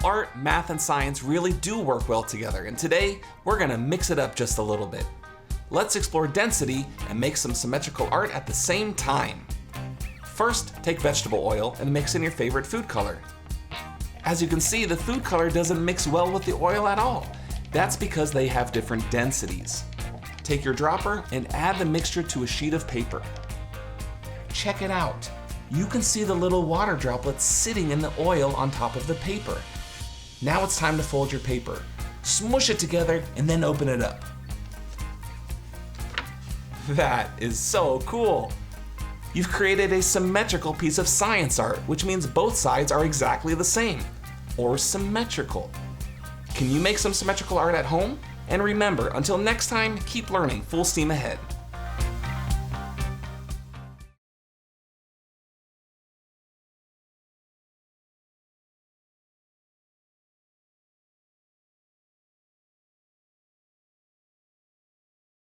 Art, math, and science really do work well together, and today we're gonna mix it up just a little bit. Let's explore density and make some symmetrical art at the same time. First, take vegetable oil and mix in your favorite food color. As you can see, the food color doesn't mix well with the oil at all. That's because they have different densities. Take your dropper and add the mixture to a sheet of paper. Check it out. You can see the little water droplets sitting in the oil on top of the paper. Now it's time to fold your paper. Smush it together and then open it up. That is so cool! You've created a symmetrical piece of science art, which means both sides are exactly the same, or symmetrical. Can you make some symmetrical art at home? And remember, until next time, keep learning full steam ahead.